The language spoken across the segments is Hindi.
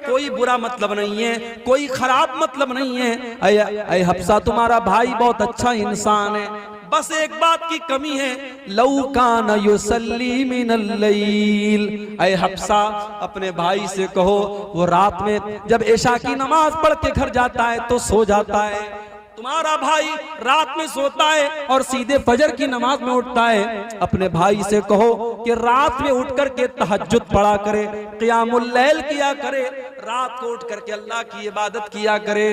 कोई बुरा मतलब नहीं है, कोई खराब मतलब नहीं है। ऐ हफ्सा तुम्हारा भाई बहुत अच्छा इंसान है, बस एक बात की कमी है, लौ कान युसल्ली मिनल लैल। ऐ हफ्सा अपने भाई से कहो वो रात में जब इशा की नमाज पढ़ के घर जाता है तो सो जाता है। तुम्हारा भाई रात में सोता है और सीधे फजर की नमाज में उठता है। अपने भाई से कहो कि रात में उठ करके तहज्जुद पढ़ा करे, क़ियामुल लैल किया करे, रात को उठ करके अल्लाह की इबादत किया करे।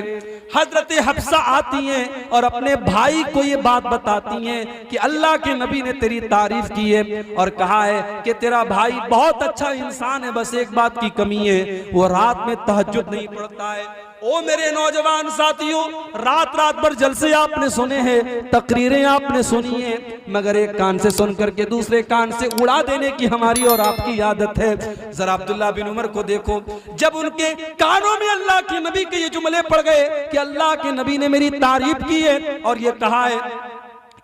हजरत हफ्सा आती हैं और अपने भाई को ये बात बताती हैं कि अल्लाह के नबी ने तेरी तारीफ की है और कहा है कि तेरा भाई बहुत अच्छा इंसान है, बस एक बात की कमी है, वो रात में तहज्जुद नहीं पढ़ता है। ओ मेरे नौजवान साथियों, रात रात भर जलसे आपने सुने हैं, तकरीरें आपने सुनी है, मगर एक कान से सुन करके दूसरे कान से उड़ा देने की हमारी और आपकी आदत है। जरा अब्दुल्ला बिन उमर को देखो, जब उनके कानों में अल्लाह के नबी के ये जुमले पड़ गए कि अल्लाह के नबी ने मेरी तारीफ की है और ये कहा है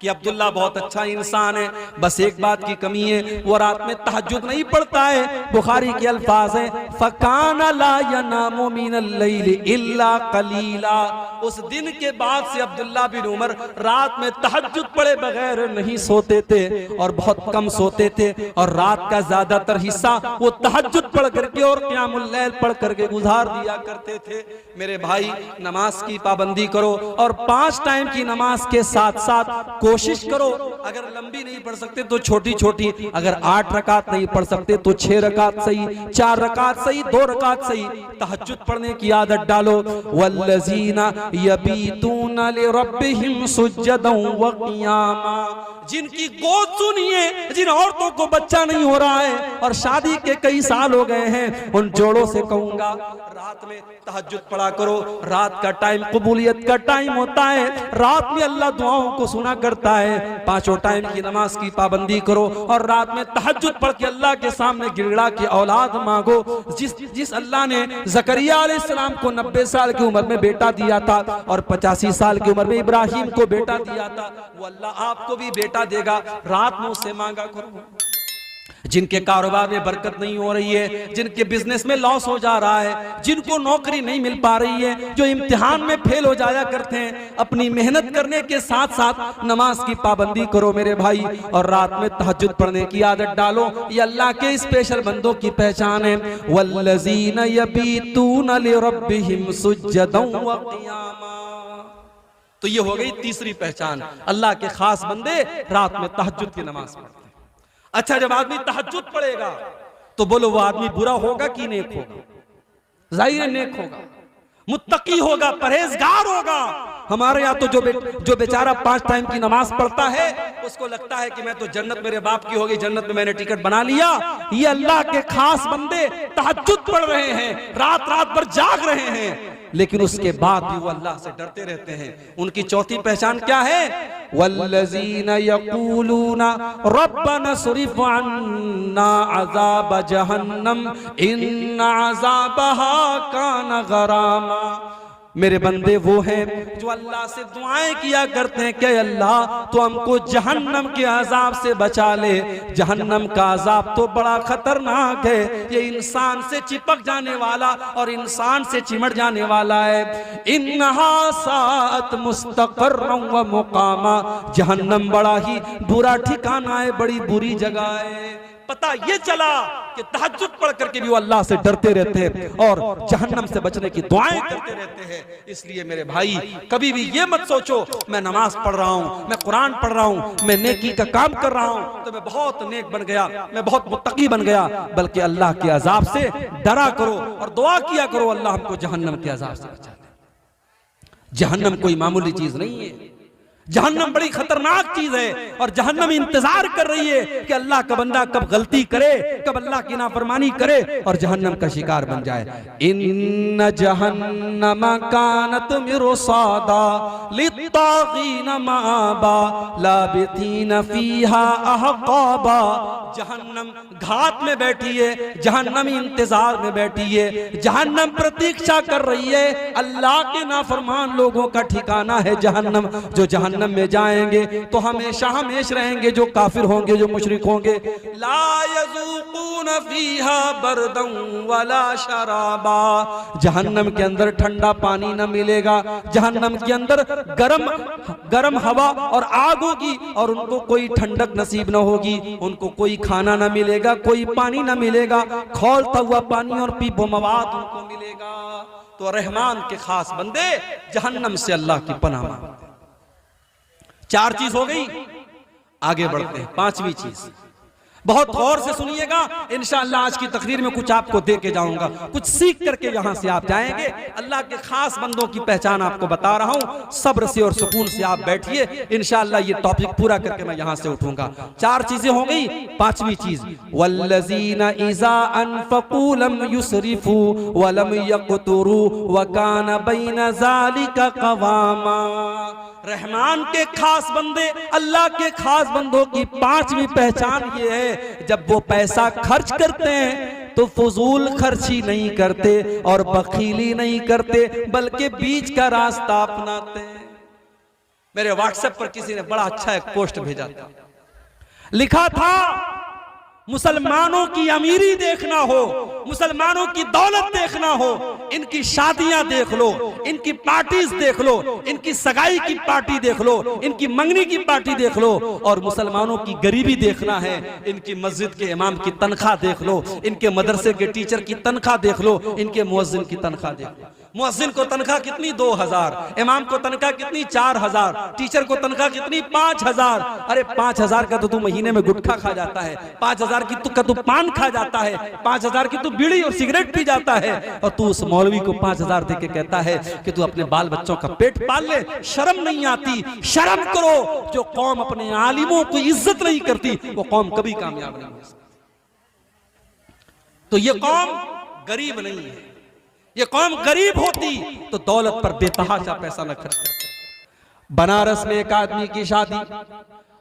कि अब्दुल्ला बहुत अच्छा इंसान है, बस एक बात की कमी है, वो रात में तहज्जुद नहीं पढ़ता है। बुखारी के अल्फाज हैं, फकाना ला यनामु मिनल लैल इल्ला कलीला। उस दिन के बाद से अब्दुल्ला बिन उमर रात में तहज्जुद पढ़े बगैर नहीं सोते थे और बहुत कम सोते थे, और रात का ज्यादातर हिस्सा वो तहज्जुद पढ़ करके और क़ियामुल लैल पढ़ करके गुजार दिया करते थे। मेरे भाई, नमाज की पाबंदी करो और 5 टाइम की नमाज के साथ साथ कोशिश करो, अगर लंबी नहीं पढ़ सकते तो छोटी छोटी, अगर 8 रकात नहीं पढ़ सकते तो 6 रकात सही, 4 रकात सही, 2 रकात सही, तहज्जुद पढ़ने की आदत डालो। वल्लज़ीना यबीतूना लिरब्बिहिम सुज्जदन व क़ियामा। जिनकी गोद सुनिए, जिन औरतों को बच्चा नहीं हो रहा है और शादी के कई साल हो गए हैं, उन जोड़ों से कहूंगा रात में तहज्जुद पढ़ा करो। रात का टाइम कबूलियत का टाइम होता है, रात में अल्लाह दुआओं को सुना करता है। 5 टाइम की नमाज की पाबंदी करो और रात में तहज्जुद पढ़ के अल्लाह के सामने गिड़गिड़ा के औलाद मांगो। जिस अल्लाह ने ज़करिया अलैहिस्सलाम को 90 साल की उम्र में बेटा दिया था और 85 साल की उम्र में इब्राहिम को बेटा दिया था, वो अल्लाह आपको भी बेटा देगा। रात में उससे मांगा करो। जिनके कारोबार में बरकत नहीं हो रही है, जिनके बिजनेस में लॉस हो जा रहा है, जिनको नौकरी नहीं मिल पा रही है, जो इम्तिहान में फेल हो जाया करते हैं, अपनी मेहनत करने के साथ साथ नमाज की पाबंदी करो मेरे भाई, और रात में तहज्जुद पढ़ने की आदत डालो। ये अल्लाह के स्पेशल बंदों की पहचान है। वल्लज़ीना यबीतूना लिरब्बिहिम सुज्जदन व क़ियामा। तो ये हो गई तीसरी पहचान, अल्लाह के खास बंदे रात में तहज्जुद की नमाज पढ़ते हैं। अच्छा, जब आदमी तहज्जुद पढ़ेगा तो बोलो वो आदमी बुरा होगा कि नेक होगा? जाहिर है नेक होगा, मुत्तकी होगा, परहेजगार होगा। हमारे यहाँ तो जो बेचारा 5 टाइम की नमाज पढ़ता है उसको लगता है कि मैं तो जन्नत मेरे बाप की होगी, जन्नत में मैंने टिकट बना लिया। ये अल्लाह के खास बंदे तहज्जुद पढ़ रहे हैं, रात रात भर जाग रहे हैं, लेकिन उसके बाद भी वो अल्लाह से डरते रहते हैं। उनकी चौथी पहचान क्या है? वल्लज़ीना यक़ूलूना रब्बना सुरिफ़ अन्ना अज़ाब जहन्नम इन्ना अज़ाबहा कान गरामा। मेरे बंदे वो हैं जो अल्लाह से दुआएं किया करते हैं कि अल्लाह तो हमको जहन्नम के अजाब से बचा ले। जहन्नम का अजाब तो बड़ा खतरनाक है, ये इंसान से चिपक जाने वाला और इंसान से चिमट जाने वाला है। इन्नहा साअत मुस्तक़र्रन व मुक़ामा। जहन्नम बड़ा ही बुरा ठिकाना है, बड़ी बुरी जगह है। पता ये चला कि तहज्जुद पढ़ करके भी वो अल्लाह से डरते रहते हैं और जहन्नम से बचने की दुआएं करते रहते हैं। इसलिए मेरे भाई, कभी भी ये मत सोचो मैं नमाज पढ़ रहा हूँ, मैं कुरान पढ़ रहा हूँ, मैं नेकी का काम कर रहा हूँ तो मैं बहुत नेक बन गया, मैं बहुत मुत्तकी बन गया। बल्कि अल्लाह के अजाब से डरा करो और दुआ किया करो अल्लाह हमको जहन्नम के अजाब से बचा ले। जहन्नम कोई मामूली चीज नहीं है, जहन्नम बड़ी खतरनाक चीज है और जहन्नम इंतजार कर रही है कि अल्लाह का बंदा कब गलती करे, कब अल्लाह की नाफरमानी करे और जहन्नम का शिकार बन जाए। इन्न जहन्नम कानत मिरसादा लित्तागीन माबा लाबितीन फीहा अहकाबा। जहन्नम घाट में बैठी है, जहन्नम इंतजार में बैठी है, जहन्नम प्रतीक्षा कर रही है। अल्लाह के नाफरमान लोगों का ठिकाना है जहन्नम। जो जहन्नम जहन्नम में जाएंगे तो हमेशा हमेशा रहेंगे जो काफिर होंगे, जो मुशरिक होंगे। ला यज़ूक़ून फ़ीहा बरदन वला शराबा, जहन्नम के अंदर ठंडा पानी न मिलेगा, जहन्नम के अंदर गरम हवा और आग होगी और उनको कोई ठंडक नसीब न होगी, उनको कोई खाना न मिलेगा, कोई पानी न मिलेगा, खौलता हुआ पानी और पीपो मवाद उनको मिलेगा। तो रहमान के खास बंदे जहन्नम से अल्लाह की पनाह मांगते। 4 चीज हो गई, आगे बढ़ते हैं 5वीं चीज। बहुत गौर से सुनिएगा, इंशाअल्लाह आज की तकरीर में कुछ आपको दे के जाऊंगा, कुछ सीख करके यहां से आप जाएंगे। अल्लाह के खास बंदों की पहचान आपको बता रहा हूं, सब्र से और सुकून से आप बैठिए, इंशाअल्लाह ये टॉपिक पूरा करके मैं यहां से उठूंगा। 4 चीजें हो गई, 5वीं चीज वल्लज़ीना इज़ा अनफ़क़ू लम युसरिफ़ू व लम यक़तुरू व कान बैन ज़ालिका क़वामा। रहमान के खास बंदे, अल्लाह के खास बंदों की 5वीं पहचान ये है, जब वो पैसा खर्च करते हैं तो फजूल खर्ची नहीं करते और बखीली नहीं करते, बल्कि बीच का रास्ता अपनाते हैं। मेरे व्हाट्सएप पर किसी ने बड़ा अच्छा एक पोस्ट भेजा था, लिखा था मुसलमानों की अमीरी देखना हो, मुसलमानों की दौलत देखना हो, इनकी शादियां देख लो, इनकी पार्टीज देख लो, इनकी सगाई की पार्टी देख लो, इनकी मंगनी की पार्टी देख लो, और मुसलमानों की गरीबी देखना है, इनकी मस्जिद के इमाम की तनख्वाह देख लो, इनके मदरसे के टीचर की तनख्वाह देख लो, इनके मुअज्जिन की तनख्वाह देख लो। मुअज्जिन को तनख्वाह कितनी 2000, इमाम को तनख्वाह कितनी 4000, टीचर को तनख्वाह कितनी 5000। अरे 5000 का तो तू महीने में गुटखा खा जाता है, 5000 की तू पान खा जाता है, 5000 की तू बीड़ी और सिगरेट पी जाता है, और तू उस मौलवी को 5000 देके कहता है कि तू अपने बाल बच्चों का पेट पाल ले। शर्म नहीं आती? शर्म करो। जो कौम अपने आलिमों को इज्जत नहीं करती वो कौम कभी कामयाब नहीं हो सकती। तो ये कौम गरीब नहीं है, ये कौम गरीब होती तो दौलत पर बेतहाशा पैसा न खर्च करती। बनारस में एक आदमी की शादी,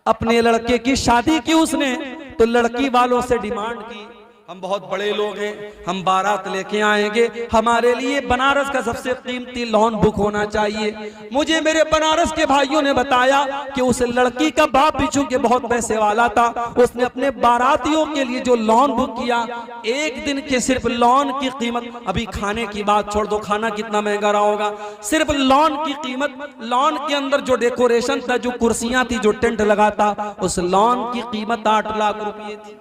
अपने लड़के की शादी की उसने, तो लड़की वालों से डिमांड की, हम बहुत बड़े लोग हैं, हम बारात लेके आएंगे, हमारे लिए बनारस का सबसे कीमती लॉन बुक होना चाहिए। मुझे मेरे बनारस के भाइयों ने बताया कि उस लड़की का बाप भी चूंकि बहुत पैसे वाला था, उसने अपने बारातियों के लिए जो लॉन बुक किया, एक दिन के सिर्फ लॉन की कीमत, अभी खाने की बात छोड़ दो, खाना कितना महंगा रहा होगा, सिर्फ लॉन की कीमत, लॉन के अंदर जो डेकोरेशन था, जो कुर्सियां थी, जो टेंट लगा था, उस लॉन की कीमत 8 लाख रुपए थी।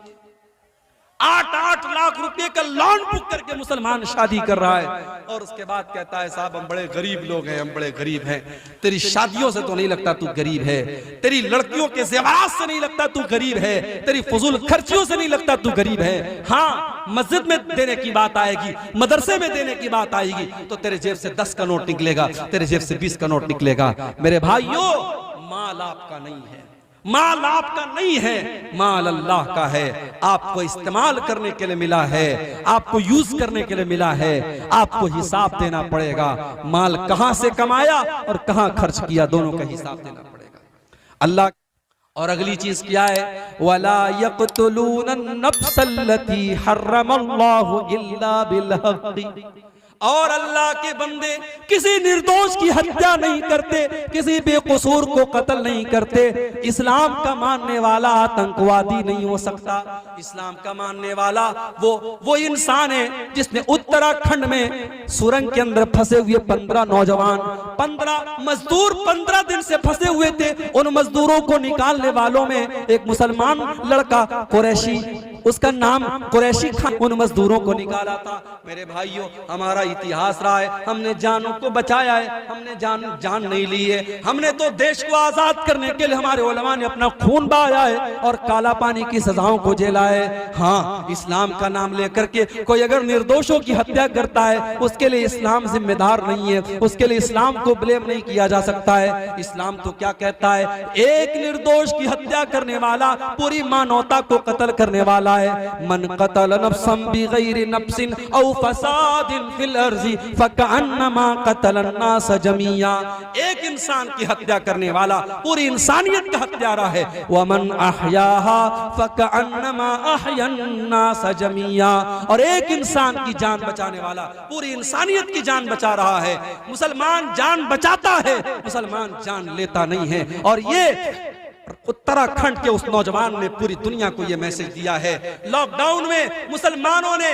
8 लाख रुपए का लॉन बुक करके मुसलमान शादी कर रहा है, और उसके बाद कहता है साहब हम बड़े गरीब लोग हैं, हम बड़े गरीब हैं। तेरी शादियों से तो नहीं लगता तू गरीब है, तेरी लड़कियों के ज़ेवरात से नहीं लगता तू गरीब है, तेरी फजूल खर्चियों से नहीं लगता तू गरीब है। हाँ, मस्जिद में देने की बात आएगी, मदरसे में देने की बात आएगी तो तेरे जेब से 10 का नोट निकलेगा, तेरे जेब से 20 का नोट निकलेगा। मेरे भाइयों, माल आपका नहीं है, माल आपका नहीं है, माल अल्लाह का है। आपको इस्तेमाल करने के लिए मिला है, आपको यूज करने के लिए मिला है, आपको हिसाब देना पड़ेगा। माल कहां से कमाया और कहां खर्च किया, दोनों का हिसाब देना पड़ेगा अल्लाह। और अगली चीज क्या है, वला यक़्तुलून नफ्सल्लती हर्रमल्लाहु इल्ला बिल-हक़्क़ि, और अल्लाह के बंदे किसी निर्दोष की हत्या नहीं करते, किसी बेकसूर को कत्ल नहीं करते। इस्लाम का मानने वाला आतंकवादी नहीं हो सकता। इस्लाम का मानने वाला वो इंसान है जिसने उत्तराखंड में सुरंग के अंदर फंसे हुए 15 नौजवान, 15 मजदूर 15 दिन से फंसे हुए थे, उन मजदूरों को निकालने वालों में एक मुसलमान लड़का कुरैशी, उसका नाम कुरैशी खान, उन मजदूरों को निकाला था। मेरे भाइयों, हमारा इतिहास रहा है, हमने जानों को बचाया है, हमने जान नहीं ली है। हमने तो देश को आजाद करने के लिए हमारे उलमा ने अपना खून बहाया है और काला पानी की सजाओं को झेला है। हाँ, इस्लाम का नाम लेकर के कोई अगर निर्दोषों की हत्या करता है, उसके लिए इस्लाम जिम्मेदार नहीं है, उसके लिए इस्लाम को ब्लेम नहीं किया जा सकता है। इस्लाम तो क्या कहता है, एक निर्दोष की हत्या करने वाला पूरी मानवता को कत्ल करने वाला है, मन कतल नफ्सन बिगैरि नफ्सिन औ फसादिन फिल अर्ज़ि फकअन्नमा कतल अन्नास जमीआ। एक इंसान की हत्या करने वाला पूरी इंसानियत का हत्यारा है। वमन अहयाहा फकअन्नमा अहयन्नास जमीआ। और एक इंसान की जान बचाने वाला पूरी इंसानियत की जान बचा रहा है। मुसलमान जान बचाता है, मुसलमान जान लेता नहीं है। और ये उत्तराखंड के उस नौजवान ने पूरी दुनिया को यह मैसेज दिया है। लॉकडाउन में मुसलमानों ने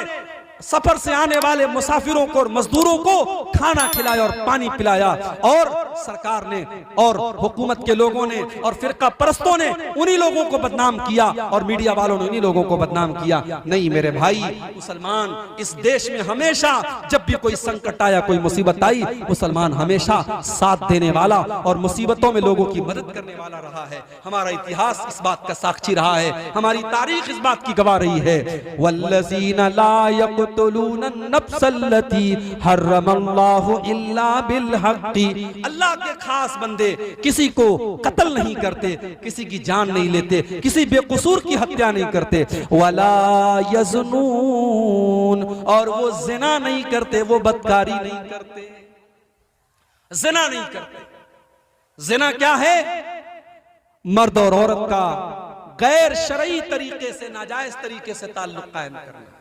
सफर से आने वाले मुसाफिरों को और मजदूरों को खाना खिलाया और पानी पिलाया, और सरकार ने और हुकूमत के लोगों ने और फिरका परस्तों ने उन्हीं लोगों को बदनाम किया और मीडिया वालों ने उन्हीं लोगों को बदनाम किया। नहीं मेरे भाई, मुसलमान इस देश में हमेशा जब भी कोई संकट आया, कोई मुसीबत आई, मुसलमान हमेशा साथ देने वाला और मुसीबतों में लोगों की मदद करने वाला रहा है। हमारा इतिहास इस बात का साक्षी रहा है, हमारी तारीख इस बात की गवाह रही है। वल्लज़ीना ला अल्लाह के खास बंदे किसी को कत्ल नहीं करते, किसी की जान नहीं लेते, किसी बेकसूर की हत्या नहीं करते। वला यज़नून, और वो जिना नहीं करते, वो बदकारी नहीं करते, जिना नहीं करते। जिना क्या है? मर्द और औरत का गैर शरई तरीके से, नाजायज तरीके से ताल्लुक कायम करना।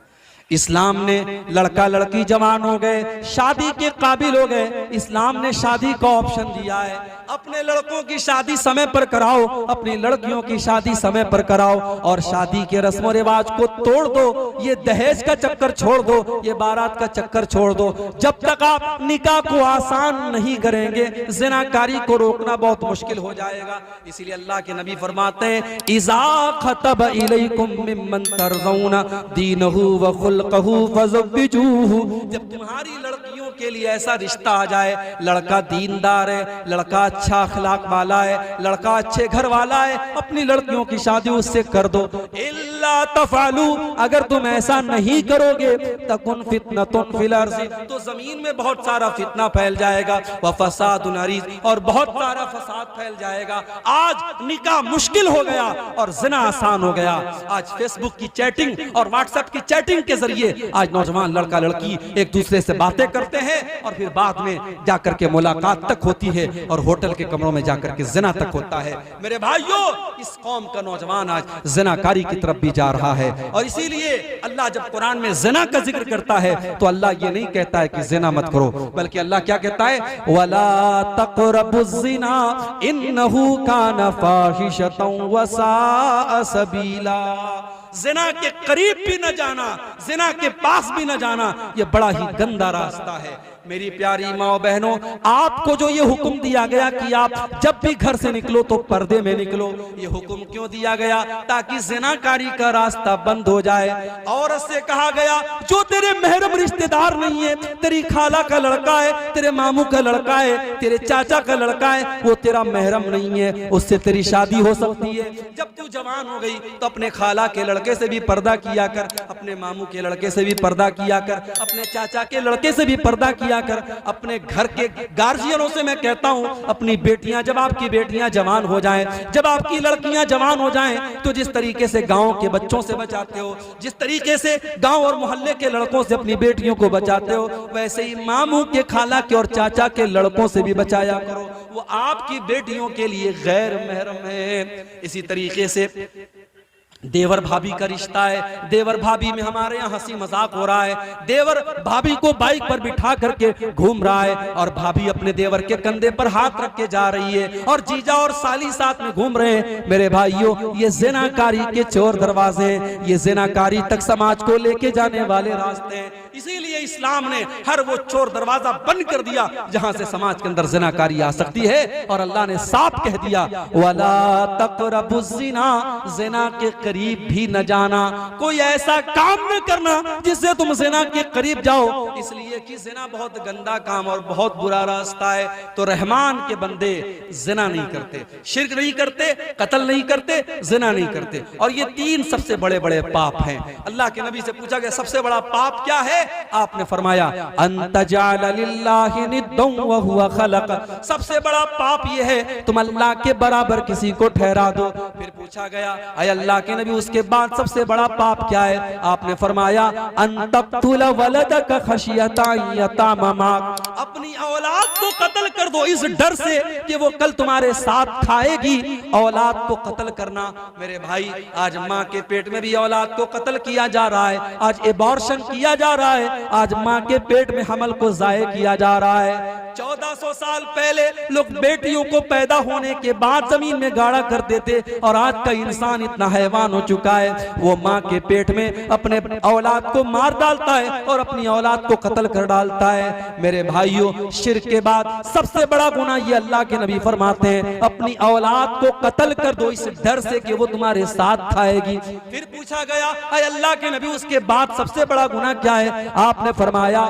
इस्लाम ने लड़का लड़की जवान हो गए, शादी के काबिल हो गए, इस्लाम ने शादी का ऑप्शन दिया है। अपने लड़कों की शादी समय पर कराओ, अपनी लड़कियों की शादी समय पर कराओ, और शादी के रस्म रिवाज को तोड़ दो। ये दहेज का चक्कर छोड़ दो, ये बारात का चक्कर छोड़ दो। जब तक आप निकाह को आसान नहीं करेंगे, ज़िनाकारी को रोकना बहुत मुश्किल हो जाएगा। इसीलिए अल्लाह के नबी फरमाते हैं, इज़ा खतब इलैकुम मिम्मन तर्ज़ौना दीनहु व खुल्क़हु फज़व्विजूहु। जब तुम्हारी लड़कियों के लिए ऐसा रिश्ता आ जाए, लड़का दीनदार है, लड़का अच्छा अखलाक वाला है, लड़का अच्छे घर वाला है, अपनी लड़कियों की शादी उससे कर दो। इल्ला तफअलू, अगर तुम ऐसा नहीं करोगे, तकुन फितनतुन फिल अर्ज़ि, तो जमीन में बहुत सारा फितना फैल जाएगा, व फसादुन अरीज़, और बहुत सारा फसाद फैल जाएगा। आज निकाह मुश्किल हो गया और जिना आसान हो गया। आज फेसबुक की चैटिंग और व्हाट्सएप की चैटिंग के जरिए आज नौजवान लड़का लड़की एक दूसरे से बातें करते हैं और फिर बाद में जाकर के मुलाकात तक होती है और होटल के कमरों में जाकर के जिना तक होता है। मेरे भाइयों, इस कौम का नौजवान आज जिनाकारी की तरफ भी जा रहा है। और इसीलिए अल्लाह जब कुरान में जिना का जिक्र करता है तो अल्लाह ये नहीं कहता है कि जिना मत करो, बल्कि अल्लाह क्या कहता है, वला तक़रबुज़्ज़िना इन्नहु काना फ़ाहिशतन व साअ सबीला। जिना के करीब भी न जाना, जिना के पास भी न जाना, ये बड़ा ही गंदा रास्ता है। मेरी प्यारी माँ बहनों, आपको जो ये हुक्म दिया गया कि आप जब भी घर से निकलो तो पर्दे में निकलो, ये हुक्म क्यों दिया गया? ताकि ज़िनाकारी का रास्ता बंद हो जाए। औरत से कहा गया जो तेरे महरम रिश्तेदार नहीं है, तेरी खाला का लड़का है, तेरे मामू का लड़का है, तेरे चाचा का लड़का है, वो तेरा महरम नहीं है, उससे तेरी शादी हो सकती है। जब तू जवान हो गई तो अपने खाला के लड़के से भी पर्दा किया कर, अपने मामू के लड़के से भी पर्दा किया कर, अपने चाचा के लड़के से भी पर्दा किया कर। अपने घर के गार्जियनों से मैं कहता हूं, अपनी बेटियां, जब आपकी बेटियां जवान हो जाएं, जब आपकी लड़कियां जवान हो जाएं, तो जिस तरीके से गांव के बच्चों से बचाते हो, जिस तरीके से गांव और मोहल्ले के लड़कों से अपनी बेटियों को बचाते हो, वैसे ही मामू के, खाला के और चाचा के लड़कों से भी बचाया करो। वो आपकी बेटियों के लिए गैर महरम है। इसी तरीके से देवर भाभी का रिश्ता है। देवर भाभी में हमारे यहाँ हंसी मजाक हो रहा है। देवर भाभी को बाइक पर बिठा करके घूम रहा है और भाभी अपने देवर के कंधे पर हाथ रख के जा रही है और जीजा और साली साथ में घूम रहे हैं। मेरे भाइयों, ये ज़िनाकारी के चोर दरवाजे हैं, ये ज़िनाकारी तक समाज को लेके जाने वाले रास्ते हैं। इसीलिए इस्लाम ने हर वो चोर दरवाजा बंद कर दिया जहां से समाज के अंदर ज़िनाकारी आ सकती है। और अल्लाह ने साफ कह दिया, वला तक़रबुज़्ज़िना, ज़िना के करीब भी न जाना, कोई ऐसा काम न करना जिससे तुम ज़िना के करीब जाओ, इसलिए कि ज़िना बहुत गंदा काम और बहुत बुरा रास्ता है। तो रहमान के बंदे ज़िना नहीं करते, शिर्क नहीं करते, कत्ल नहीं करते, ज़िना नहीं करते। और ये तीन सबसे बड़े बड़े पाप हैं। अल्लाह के नबी से पूछा गया सबसे बड़ा पाप क्या है? आपने फरमाया अंतजाल लिल्लाहि निद्दन व हुवा खलक, सबसे बड़ा पाप ये है तुम अल्लाह के बराबर किसी को ठहरा दो। फिर पूछा गया, अय अल्लाह के नबी उसके बाद सबसे बड़ा पाप क्या है? आपने फरमाया अन तक़्तुल वलदक खशियता यतामा, अपनी औलाद को कत्ल कर दो इस डर से कि वो कल तुम्हारे साथ खाएगी। औलाद को कत्ल करना मेरे भाई, आज माँ के पेट में भी औलाद को कत्ल किया जा रहा है, आज एबॉर्शन किया जा रहा है, आज माँ के पेट में हमल को जाये किया जा रहा है। 1400 साल पहले लोग बेटियों को पैदा होने के बाद जमीन में गाड़ा कर देते, और आज का इंसान इतना हैवान हो चुका है, वो माँ के पेट में अपने औलाद को मार डालता है और अपनी औलाद को कत्ल कर डालता है। मेरे भाइयों, शिर्क के बाद सबसे बड़ा गुनाह ये अल्लाह के नबी फरमाते हैं, अपनी औलाद को कत्ल कर दो इस डर से कि वो तुम्हारे साथ खाएगी। फिर पूछा गया अल्लाह के नबी उसके बाद सबसे बड़ा गुनाह क्या है? आपने फरमाया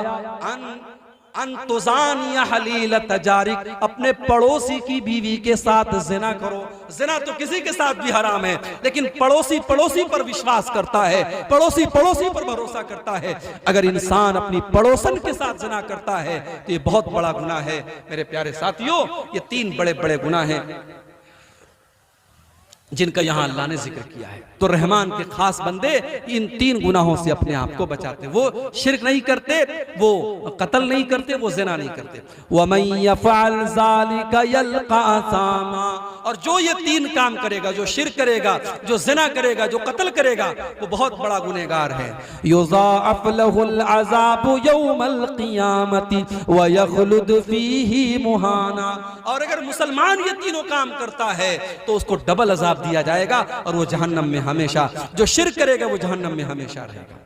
अंतुजानिया हलील तजारिक, अपने पड़ोसी की बीवी के साथ जिना करो। जिना तो किसी के साथ भी हराम है, लेकिन पड़ोसी पड़ोसी पर विश्वास करता है, पड़ोसी पड़ोसी पर भरोसा करता है। अगर इंसान अपनी पड़ोसन के साथ जिना करता है तो ये बहुत बड़ा गुनाह है। मेरे प्यारे साथियों, ये 3 बड़े बड़े गुनाह हैं जिनका यहां अल्लाह ने जिक्र किया है। तो रहमान के खास बंदे इन 3 गुनाहों से अपने आप को बचाते। वो शिर्क नहीं करते, वो कत्ल नहीं करते, वो ज़िना नहीं करते। वमन यफ़अल ज़ालिका यल्क़ा असामा, और जो ये 3 काम करेगा, जो शिर्क करेगा, जो ज़िना करेगा, जो कत्ल करेगा, वो बहुत बड़ा गुनहगार है। युज़ाअफ़ लहुल अज़ाबु यौमल क़ियामति व यख़लुद फ़ीही मुहाना, और अगर मुसलमान ये तीनों काम करता है तो उसको डबल अज़ाब दिया जाएगा और वो जहन्नम में हमेशा, जो शिर्क करेगा वो जहन्नम में हमेशा रहेगा।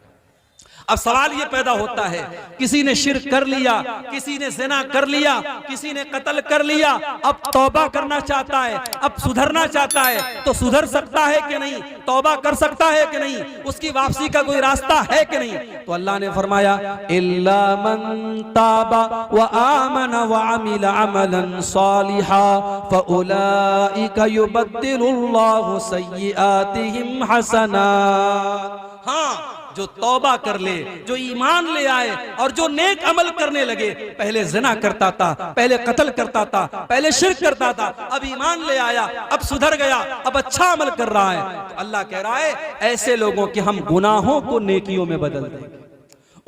अब सवाल ये पैदा होता है, किसी ने शिर्क कर लिया, किसी ने ज़िना कर लिया, किसी ने कत्ल कर लिया, अब तौबा करना चाहता है, अब सुधरना चाहता है, तो सुधर सकता है कि नहीं? तौबा कर सकता है कि नहीं? उसकी वापसी का कोई रास्ता है कि नहीं? तो अल्लाह ने फरमाया इल्ला मन ताबा व आमन व अमिल अमलन सालिहा फउलाइका युबद्दिलुल्लाहु सय्यिआतिहिम हसनात। हाँ, जो तौबा कर ले, जो ईमान ले आए और जो नेक अमल करने लगे, पहले ज़िना करता था, पहले कत्ल करता था, पहले शिर्क करता था, अब ईमान ले आया, अब सुधर गया, अब अच्छा अमल कर रहा है, तो अल्लाह कह रहा है ऐसे लोगों के हम गुनाहों को नेकियों में बदल देंगे,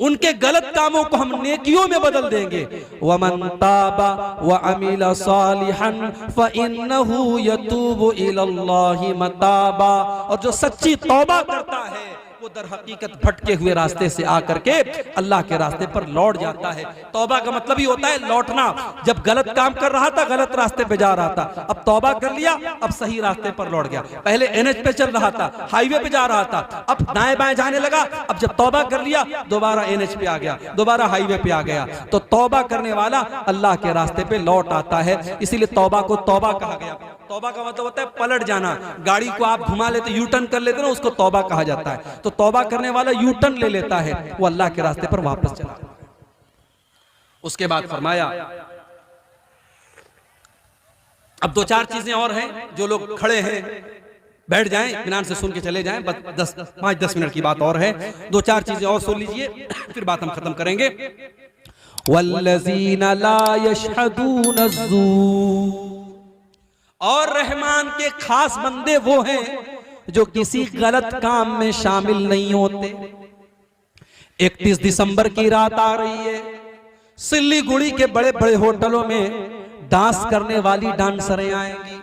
उनके गलत कामों को हम नेकियों में बदल देंगे। वमन ताबा व अमिल सालिहन फइन्नहु यतूबु इलल्लाहि मताबा, और जो सच्ची तौबा करता है वो दर हकीकत भटके हुए रास्ते से आकर के अल्लाह के रास्ते पर लौट जाता है। तौबा का मतलब ही होता है लौटना। जब गलत काम कर रहा था, गलत रास्ते पे जा रहा था, अब तौबा कर लिया, अब सही रास्ते पर लौट गया। पहले एनएच पे चल रहा था, हाईवे पे जा रहा था, अब दाएं बाएं जाने लगा, अब जब तौबा कर लिया दोबारा एनएच पे आ गया, दोबारा हाईवे पे आ गया। तो तौबा करने वाला अल्लाह के रास्ते पे लौट आता है, इसीलिए तौबा को तौबा कहा गया। तौबा का मतलब होता है पलट जाना। गाड़ी को आप घुमा लेते, यू टर्न कर लेते ना, उसको तौबा कहा जाता है। तो तौबा करने वाला यू टर्न ले लेता है, वो अल्लाह के रास्ते पर वापस चला। उसके बाद फरमाया, अब 2-4 चीजें और हैं, जो लोग खड़े हैं बैठ जाएं, इत्मीनान से सुन के चले जाएं, बस 5-10 मिनट की बात और है, 2-4 चीजें और सुन लीजिए, फिर बात हम खत्म करेंगे। वल्लज़ीना ला यशहदून अज़्ज़ूर, और रहमान के खास बंदे वो हैं जो किसी गलत काम में शामिल नहीं होते। 31 दिसंबर की रात आ रही है, सिल्लीगुड़ी के बड़े बड़े होटलों में डांस करने वाली डांसरें आएंगी,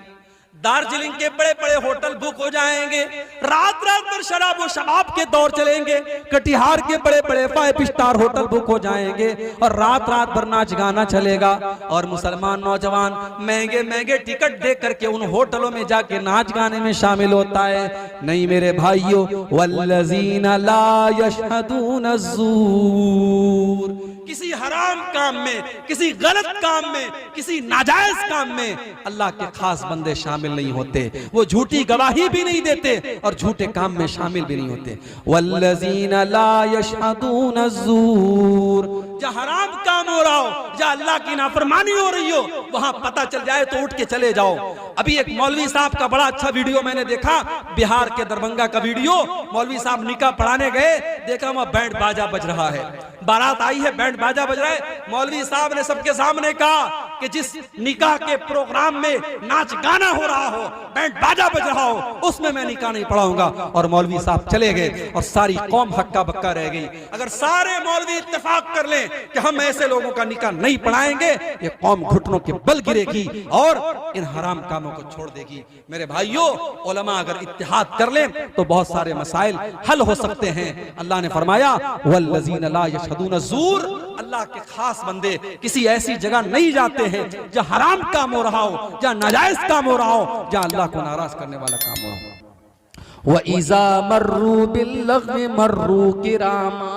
दार्जिलिंग के बड़े बड़े होटल बुक हो जाएंगे, रात रात भर शराब और शबाब के दौर चलेंगे, कटिहार के बड़े बड़े 5 स्टार होटल बुक हो जाएंगे और रात रात भर नाच गाना चलेगा। और मुसलमान नौजवान महंगे महंगे टिकट दे करके उन होटलों में जाके नाच गाने में शामिल होता है। नहीं मेरे भाइयों, वल्लज़ीना ला यशहदून अज़्ज़ूर, किसी हराम काम में, किसी गलत काम में, किसी नाजायज काम में अल्लाह के खास बंदे शामिल नहीं होते। वो झूठी गवाही भी नहीं देते और झूठे काम में शामिल भी नहीं होते। वल्लज़ीना ला यशहदून अज़्ज़ूर, जहाँ हराम काम हो रहा हो, जहाँ अल्लाह की नाफरमानी हो रही हो, वहां पता चल जाए तो उठ के चले जाओ। अभी एक मौलवी साहब का बड़ा अच्छा वीडियो मैंने देखा, बिहार के दरभंगा का वीडियो। मौलवी साहब निकाह पढ़ाने गए, देखा वहां बैंड बाजा बज रहा है, बारात आई है, बैंड बाजा बज रहा है। मौलवी साहब ने सबके सामने कहा कि जिस निकाह के प्रोग्राम में नाच गाना हो रहा हो, बैंड बाजा बज रहा हो, उसमें मैं निकाह नहीं पढ़ाऊंगा। और मौलवी साहब चले गए और सारी कौम हक्का बक्का रह गई। अगर सारे मौलवी इत्तेफाक कर लें कि हम ऐसे लोगों का निकाह नहीं पढ़ाएंगे, ये कौम घुटनों के बल गिरेगी और इन हराम कामों को छोड़ देगी। मेरे भाइयों, उलमा अगर इत्तेहाद कर लें तो बहुत सारे मसाइल हल हो सकते हैं। अल्लाह ने फरमाया वल्लज़ीना ला यशहदून ज़ूर, अल्लाह के खास बंदे किसी ऐसी जगह नहीं जाते हैं जहां हराम काम हो रहा हो, जहां नाजायज काम हो रहा हो, जहां अल्लाह को नाराज करने वाला काम हो रहा हो। व इज़ा मर्रू बिल्लग़्वी मर्रू किरामा,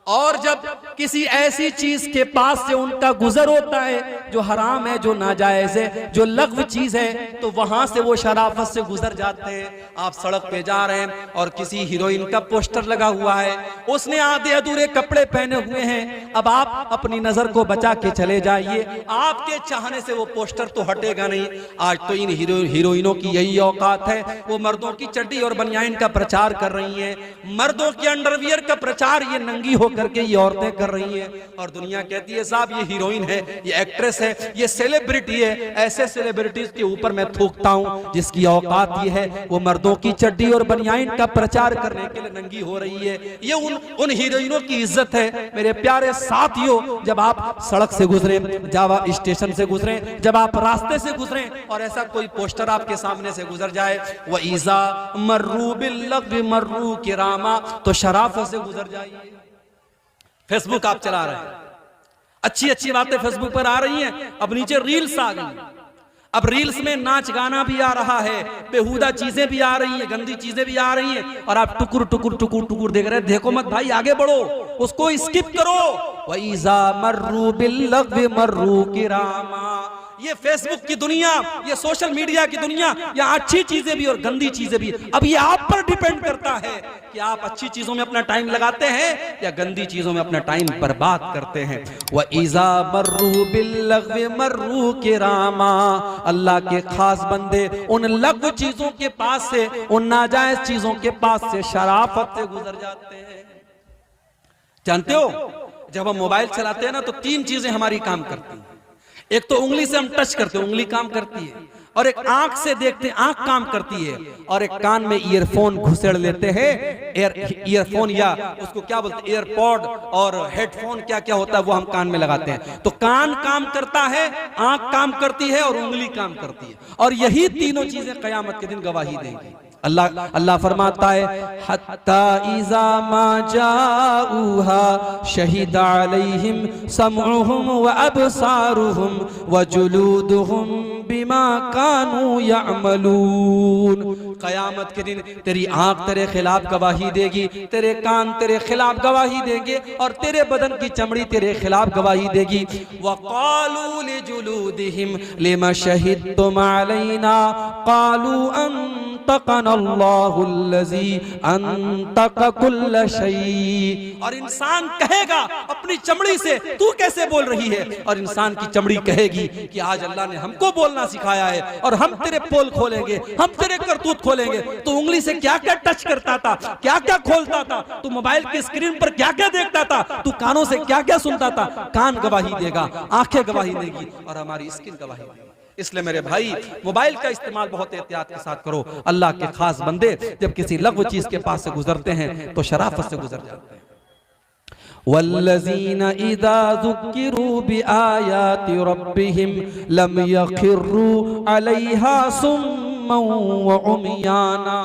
और जब किसी ऐसी चीज के पास से उनका गुजर होता है जो हराम है, जो नाजायज है, जो लग़्व चीज है, तो वहां से वो शराफत से गुजर जाते हैं। आप सड़क पे जा रहे हैं और किसी हीरोइन का पोस्टर लगा हुआ है, उसने आधे अधूरे कपड़े पहने हुए हैं। अब आप अपनी नजर को बचा के चले जाइए, आपके चाहने से वो पोस्टर तो हटेगा नहीं। आज तो इन हीरोइनों की यही औकात है, वो मर्दों की चड्डी और बनियान का प्रचार कर रही है, मर्दों के अंडरवियर का प्रचार ये नंगी हो करके ये औरतें कर रही हैं। और दुनिया कहती है साहब ये हीरोइन है, ये एक्ट्रेस है, ये सेलिब्रिटी है। ऐसे सेलिब्रिटीज के ऊपर मैं थूकता हूं जिसकी औकात ये है वो मर्दों की चड्डी और बनियान का प्रचार करने के लिए नंगी हो रही है। ये उन हीरोइनों की इज्जत है। मेरे प्यारे साथियों, जब आप सड़क से गुजरे, जब आप स्टेशन से गुजरे, जब आप रास्ते से गुजरे और ऐसा कोई पोस्टर आपके सामने से गुजर जाए, व इज़ा मर्रू बिल्लग़्वी मर्रू किरामा, तो शराफत से गुजर जाइए। फेसबुक आप चला रहे हैं, अच्छी अच्छी बातें फेसबुक पर आ रही हैं, अब नीचे रील्स आ गई। अब रील्स में नाच गाना भी आ रहा है, बेहुदा चीजें भी आ रही हैं, गंदी चीजें भी आ रही हैं, और आप टुकुर टुकुर टुकुर टुकुर देख रहे हैं। देखो मत भाई, आगे बढ़ो, उसको स्किप करो। वइज़ा मर्रू बिल्लग़्वी मर्रू किरामा। ये फेसबुक की दुनिया, ये सोशल मीडिया की दुनिया, यहाँ अच्छी चीजें भी और गंदी चीजें भी। अब ये आप पर डिपेंड करता है कि आप अच्छी चीजों में अपना टाइम लगाते हैं या गंदी चीजों में अपना टाइम बर्बाद करते हैं। व इज़ा मर्रू बिल्लग़्वी मर्रू किरामा, अल्लाह के खास बंदे उन लग़्व चीजों के पास से, उन नाजायज चीजों के पास से शराफत से गुजर जाते हैं। जानते हो, जब हम मोबाइल चलाते हैं ना, तो तीन चीजें हमारी काम करती हैं। एक तो उंगली से हम टच करते हैं, उंगली काम करती है, और एक आंख से देखते हैं, आंख काम करती है, और एक कान में ईयरफोन घुसेड़ लेते हैं। ईयरफोन या उसको क्या बोलते हैं, एयरपॉड और हेडफोन, क्या क्या होता है वो हम कान में लगाते हैं। तो कान काम करता है, आंख काम करती है और उंगली काम करती है, और यही तीनों चीजें क़यामत के दिन गवाही देंगी। अल्लाह फरमाता है हत्ता इज़ा मा जाऊहा शहीद अलैहिम समउहुम व अबसारुहुम व जुलूदुहुम बिमा कानू यअमलून। क़यामत के दिन तेरी आंख तेरे खिलाफ गवाही देगी, तेरे कान तेरे खिलाफ गवाही देंगे, और तेरे बदन की चमड़ी तेरे खिलाफ गवाही देगी। व क़ालू लिजुलूदिहिम लिमा शहिदतुम अलैना क़ालू अल्लाहुल्लज़ी अंतक़ कुल्ल शै। और इंसान कहेगा अपनी चमड़ी से तू कैसे बोल रही है, और इंसान की चमड़ी कहेगी कि आज अल्लाह ने हमको बोलना सिखाया है और हम तेरे पोल खोलेंगे, हम तेरे करतूत खोलेंगे। तू उंगली से क्या क्या टच करता था, क्या क्या खोलता था, तू मोबाइल की स्क्रीन पर क्या क्या देखता था, तू कानों से क्या क्या सुनता था। कान गवाही देगा, आंखें गवाही देगी, और हमारी स्किन गवाही देगी। इसलिए मेरे भाई, मोबाइल का इस्तेमाल बहुत एहतियात के साथ करो। अल्लाह के खास बंदे जब किसी लग़्व चीज के पास से गुजरते हैं तो शराफत से गुजर जाते हैं। वल्लज़ीना इज़ा ज़ुक्किरू बिआयाति रब्बिहिम लम यख़िर्रू अलैहा सुम्मन व उम्याना।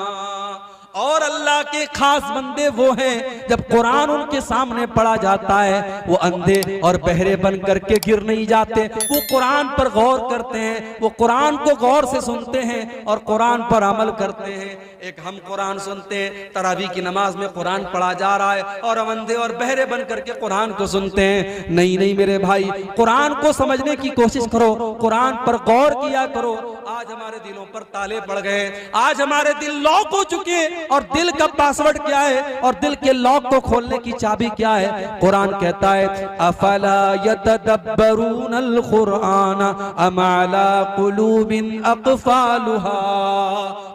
और अल्लाह के खास बंदे वो हैं जब कुरान उनके सामने पढ़ा जाता है वो अंधे और बहरे बन करके गिर नहीं जाते। वो कुरान पर गौर करते हैं, वो कुरान को गौर से सुनते हैं और कुरान पर अमल करते हैं। एक हम कुरान सुनते हैं, तरावी की नमाज में कुरान पढ़ा जा रहा है और हम अंधे और बहरे बन करके कुरान को सुनते हैं। नहीं नहीं मेरे भाई, कुरान को समझने की कोशिश करो, कुरान पर गौर किया करो। आज हमारे दिलों पर ताले पड़ गए, आज हमारे दिल लॉक हो चुके, और दिल का पासवर्ड क्या है और दिल के लॉक को खोलने की चाबी क्या है? कुरान कहता है अफला यतदब्बरूनल कुरान अम अला कुलूबिन अक़फालुहा।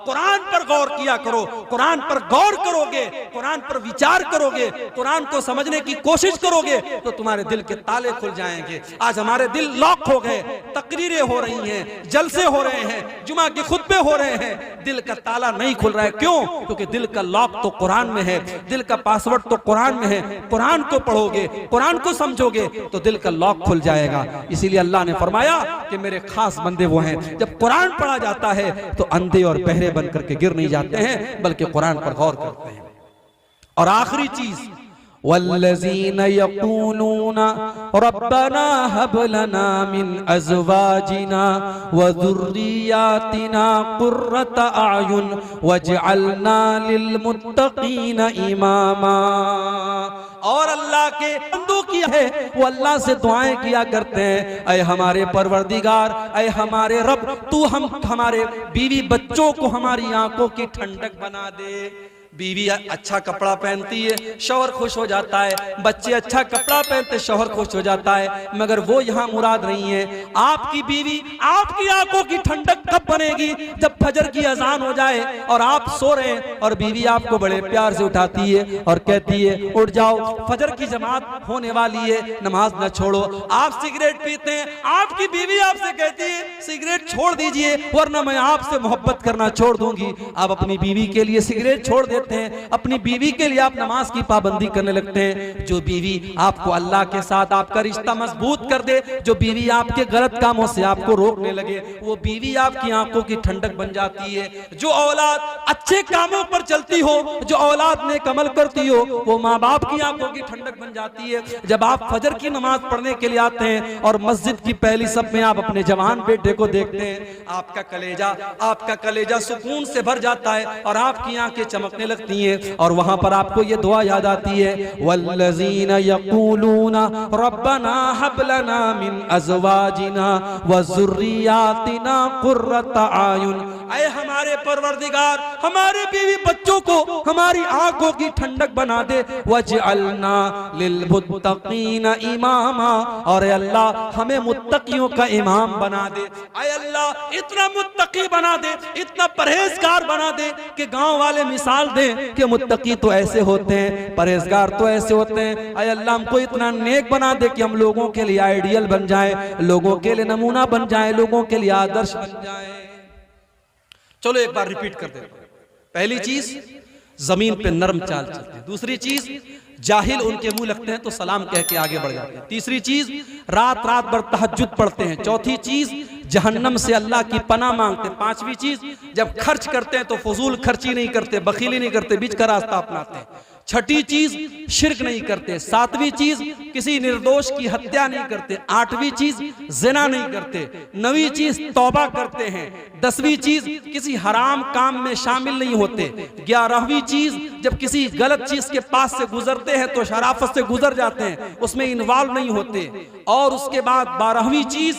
कुरान पर गौर किया करो। कुरान पर गौर करोगे, कुरान पर विचार करोगे, कुरान को समझने की कोशिश करोगे तो तुम्हारे दिल के ताले खुल जाएंगे। आज हमारे दिल लॉक हो गए, तकरीरें हो रही हैं, जलसे हो रहे हैं, जुमा के खुतबे हो रहे हैं, दिल का ताला नहीं खुल रहा है। क्यों? क्योंकि दिल का लॉक तो कुरान में है, दिल का पासवर्ड तो कुरान में है। कुरान को पढ़ोगे, कुरान को समझोगे तो दिल का लॉक खुल जाएगा। इसीलिए अल्लाह ने फरमाया कि मेरे खास बंदे वो हैं, जब कुरान पढ़ा जाता है तो अंधे और बहरे बन करके गिर नहीं जाते हैं, बल्कि कुरान पर गौर करते हैं। और आखिरी चीज, वल्लज़ीना यक़ूलूना रब्बना हब लना मिन अज़वाजिना व ज़ुर्रिय्यातिना क़ुर्रता अयुन वजअलना लिलमुत्तक़ीना इमामा। और अल्लाह के बंदों की है वो अल्लाह से दुआएं किया करते हैं, ऐ हमारे परवरदिगार, ऐ हमारे रब, तू हमारे बीवी बच्चों को हमारी आंखों की ठंडक बना दे। बीवी अच्छा कपड़ा पहनती है, शौहर खुश हो जाता है, बच्चे अच्छा कपड़ा पहनते, शौहर खुश हो जाता है, मगर वो यहाँ मुराद नहीं है। आपकी बीवी आपकी आंखों की ठंडक कब बनेगी? जब फजर की अजान हो जाए और आप सो रहे हैं और बीवी आपको बड़े प्यार से उठाती है और कहती है उठ जाओ, फजर की जमात होने वाली है, नमाज न छोड़ो। आप सिगरेट पीते हैं, आपकी बीवी आपसे कहती है सिगरेट छोड़ दीजिए वरना मैं आपसे मोहब्बत करना छोड़ दूंगी। आप अपनी बीवी के लिए सिगरेट छोड़ देते हैं, अपनी बीवी के लिए आप नमाज की पाबंदी करने लगते हैं। जो बीवी आपको अल्लाह के साथ आपका रिश्ता मजबूत कर दे, जो बीवी आपके गलत कामों से आपको रोकने लगे, वो बीवी आपकी आंखों की ठंडक बन जाती है। जो औलाद अच्छे कामों पर चलती हो, जो औलाद नेक अमल करती हो, वो माँ बाप की आंखों की ठंडक बन जाती है। जब आप फजर की नमाज पढ़ने के लिए आते हैं और मस्जिद की पहली सफ में आप अपने जवान बेटे को देखते हैं, आपका कलेजा सुकून से भर जाता है और आपकी आंखें चमकने लगती हैं। और वहां पर आपको ये दुआ याद आती है, वल्लज़ीना यक़ूलूना रब्बना हब लना मिन अज़वाजिना व ज़ुर्रिय्यातिना क़ुर्रता अयुन। ऐ हमारे परवरदिगार, हमारे बीवी बच्चों को हमारी आंखों की ठंडक बना दे, वजअलना लिलमुत्तक़ीना इमामा। और अल्लाह हमें मुत्तकियों का इमाम बना दे। ऐ अल्लाह इतना मुत्तकी बना दे, इतना परहेजगार बना दे कि गांव वाले मिसाल दें कि मुत्तकी तो ऐसे होते हैं, परहेजगार तो ऐसे होते हैं। ऐ अल्लाह हमको इतना नेक बना दे कि हम लोगों के लिए आइडियल बन जाए, लोगों के लिए नमूना बन जाए, लोगों के लिए आदर्श बन जाए। चलो एक बार रिपीट कर देते हैं। पहली चीज, जमीन पे नरम चाल चलते हैं। दूसरी चीज, जाहिल उनके मुंह लगते हैं तो सलाम कह के आगे बढ़ जाते हैं। तीसरी चीज, रात रात भर तहज्जुद पढ़ते हैं। चौथी चीज, जहन्नम से अल्लाह की पनाह मांगते हैं। पांचवी चीज, जब खर्च करते हैं तो फजूल खर्ची नहीं करते, बखीली नहीं करते, बीच का रास्ता अपनाते हैं। छठी चीज, शिर्क नहीं करते। सातवीं चीज, किसी निर्दोष की हत्या नहीं करते। आठवीं चीज, जिना नहीं करते। नवीं चीज, तौबा करते हैं। 10वीं चीज, किसी हराम काम में शामिल नहीं होते। 11वीं चीज, जब किसी गलत चीज के पास से गुजरते हैं तो शराफत से गुजर जाते हैं, उसमें इन्वॉल्व नहीं होते। और उसके बाद 12वीं चीज,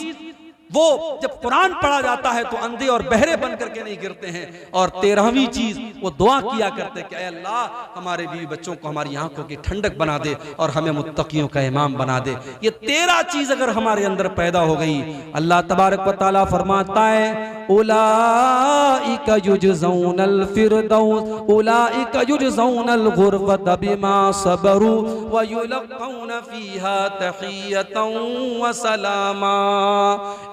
वो जब कुरान पढ़ा जाता है तो अंधे और बहरे बन करके नहीं गिरते हैं। और 13वीं चीज, वो दुआ किया करते कि ऐ अल्लाह हमारे बीवी बच्चों को हमारी आंखों की ठंडक बना दे और हमें मुत्तकियों का इमाम बना दे। ये 13 चीज अगर हमारे अंदर पैदा हो गई, अल्लाह तबारक व तआला फरमाता है उलाइका युजज़ौनल फिरदौस उलाइका युजज़ौनल गुरफता बिमा सबरू व युलक़ौना फीहा तहियतन व सलामा।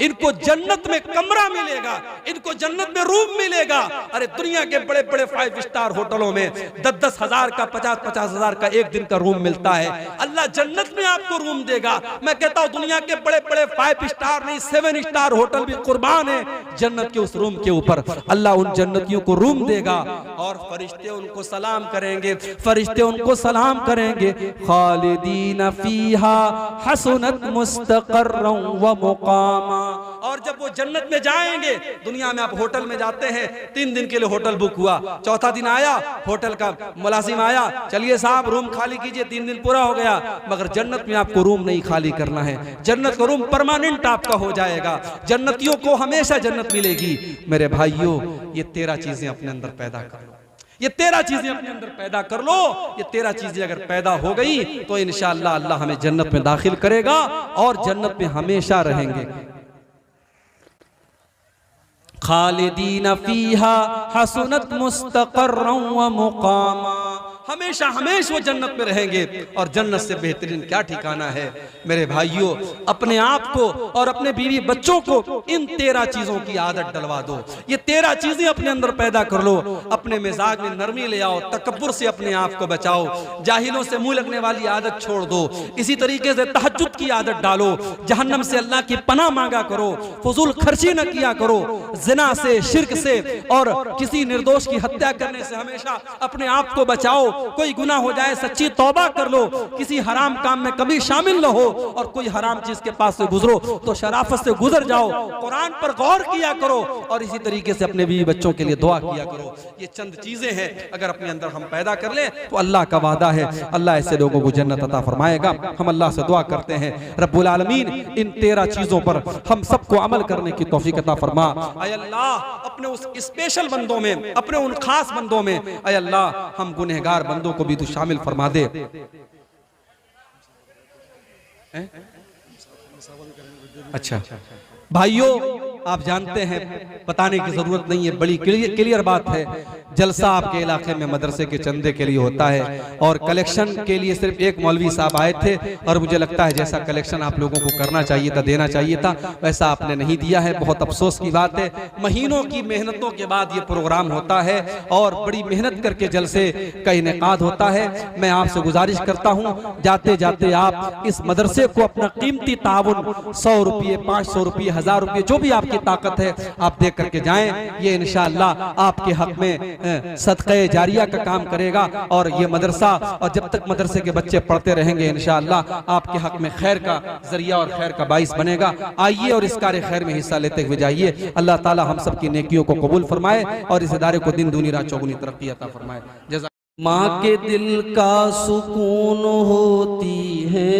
इनको जन्नत में कमरा मिलेगा, इनको जन्नत में रूम मिलेगा। अरे दुनिया के बड़े बड़े 5 स्टार होटलों में 10-10 हजार का, 50-50 हजार का एक दिन का रूम मिलता है। अल्लाह जन्नत में आपको रूम देगा। मैं कहता हूं दुनिया के बड़े बड़े 5 स्टार नहीं, 7 स्टार होटल भी कुर्बान है जन्नत के उस रूम के ऊपर। अल्लाह उन जन्नतियों को रूम देगा और फरिश्ते उनको सलाम करेंगे, फरिश्ते उनको सलाम करेंगे। खालिदीन फीहा हसनत मुस्तक़र्रन व मुक़ामा। और जब वो जन्नत में जाएंगे, दुनिया में आप होटल में जाते हैं, 3 दिन के लिए होटल बुक हुआ, चौथा दिन आया होटल का मुलाजिम आया, चलिए साहब रूम खाली कीजिए, 3 दिन पूरा हो गया। मगर जन्नत में आपको रूम नहीं खाली करना है, जन्नत का रूम परमानेंट आपका हो जाएगा, जन्नतियों को हमेशा जन्नत मिलेगी। मेरे भाइयों, ये 13 चीजें अपने अंदर पैदा कर लो, ये 13 चीजें अपने अंदर पैदा कर लो। ये 13 चीजें अगर पैदा हो गई तो इंशाअल्लाह अल्लाह हमें जन्नत में दाखिल करेगा और जन्नत में हमेशा रहेंगे। खालिदीन फीहा हसनत मुस्तक़र्रन व मुक़ामा, हमेशा हमेशा वो जन्नत में रहेंगे और जन्नत से बेहतरीन क्या ठिकाना है। मेरे भाइयों, अपने आप को और अपने बीवी बच्चों को इन 13 चीजों की आदत डलवा दो। ये 13 चीजें अपने अंदर पैदा कर लो। अपने मिजाज में नरमी ले आओ, तकब्बुर से अपने आप को बचाओ, जाहिलों से मुंह लगने वाली आदत छोड़ दो। इसी तरीके से तहज्जुद की आदत डालो, जहन्नम से अल्लाह की पनाह मांगा करो, फजूल खर्ची न किया करो, जिना से, शिर्क से और किसी निर्दोष की हत्या करने से हमेशा अपने आप को बचाओ। कोई गुनाह हो जाए सच्ची तौबा कर लो, किसी हराम काम में कभी शामिल न हो, और कोई हराम चीज के पास से गुजरो तो शराफत से गुजर जाओ, कुरान पर गौर किया करो और इसी तरीके से अपने बीवी बच्चों के लिए दुआ किया करो। ये चंद चीजें हैं, अगर अपने अंदर हम पैदा कर ले तो अल्लाह का वादा है, अल्लाह ऐसे लोगों को जन्नत अता फरमाएगा। हम अल्लाह से दुआ करते हैं रब्बुल आलमीन इन 13 चीजों पर हम सबको अमल करने की तौफीक अता फरमा। ऐ अल्लाह, अपने उस स्पेशल बंदों में, अपने उन खास बंदों में, ऐ अल्लाह हम गुनहगार बंदों को भी तू शामिल फरमा दे। अच्छा भाइयों, आप जानते हैं, बताने की जरूरत नहीं है, बड़ी क्लियर बात है, जलसा आपके इलाके में मदरसे के चंदे के लिए होता है और कलेक्शन के लिए सिर्फ एक मौलवी साहब आए थे और मुझे लगता है जैसा कलेक्शन आप लोगों को करना चाहिए था, देना चाहिए था, वैसा आपने नहीं दिया है। बहुत अफसोस की बात है। महीनों की मेहनतों के बाद ये प्रोग्राम होता है और बड़ी मेहनत करके जलसे का इनेकाद होता है। मैं आपसे गुजारिश करता हूँ, जाते जाते आप इस मदरसे को अपना कीमती ताउन 100 रुपये, 500 रुपये, 1000 रुपये, जो भी आपकी ताकत है आप दे करके जाएं। ये इंशाअल्लाह आपके हक में सदक़े जारिया का काम करेगा और ये मदरसा, और जब तक मदरसे के बच्चे पढ़ते रहेंगे इंशाअल्लाह आपके हक में खैर का जरिया और खैर का बाइस बनेगा। आइए और इस कार्य खैर में हिस्सा लेते हुए जाइए। अल्लाह ताला हम सब की नेकियों को कबूल फरमाए और इस इदारे को दिन दूनी रात चौगुनी तरक्की अता फरमाए। जज़ा। माँ के दिल का सुकून होती है,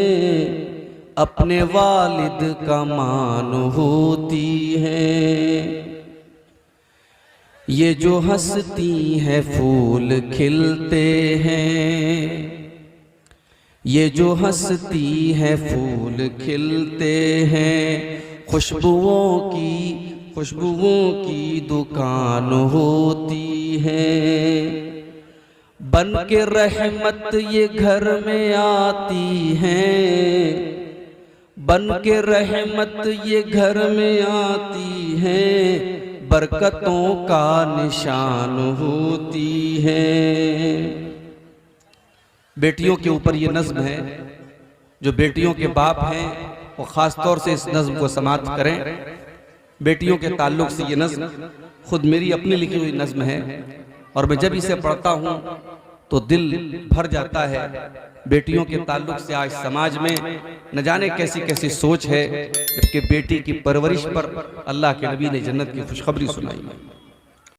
अपने वालिद का मान होती है, ये जो हंसती है फूल खिलते हैं, ये जो हंसती है फूल खिलते हैं, खुशबुओं की दुकान होती है, बन के रहमत ये घर में आती हैं, बन के रहमत ये घर में आती हैं, बरकतों का निशान होती है। बेटियों के ऊपर ये नज्म है, जो बेटियों के बाप हैं वो खास तौर से इस नज्म को समाप्त करें। बेटियों के ताल्लुक से ये नज्म खुद मेरी अपनी लिखी हुई नज्म है और मैं जब इसे पढ़ता हूँ तो दिल भर जाता है। बेटियों के ताल्लुक से आज समाज में न जाने कैसी कैसी सोच है, जबकि बेटी की परवरिश पर अल्लाह के नबी ने जन्नत की खुशखबरी सुनाई है।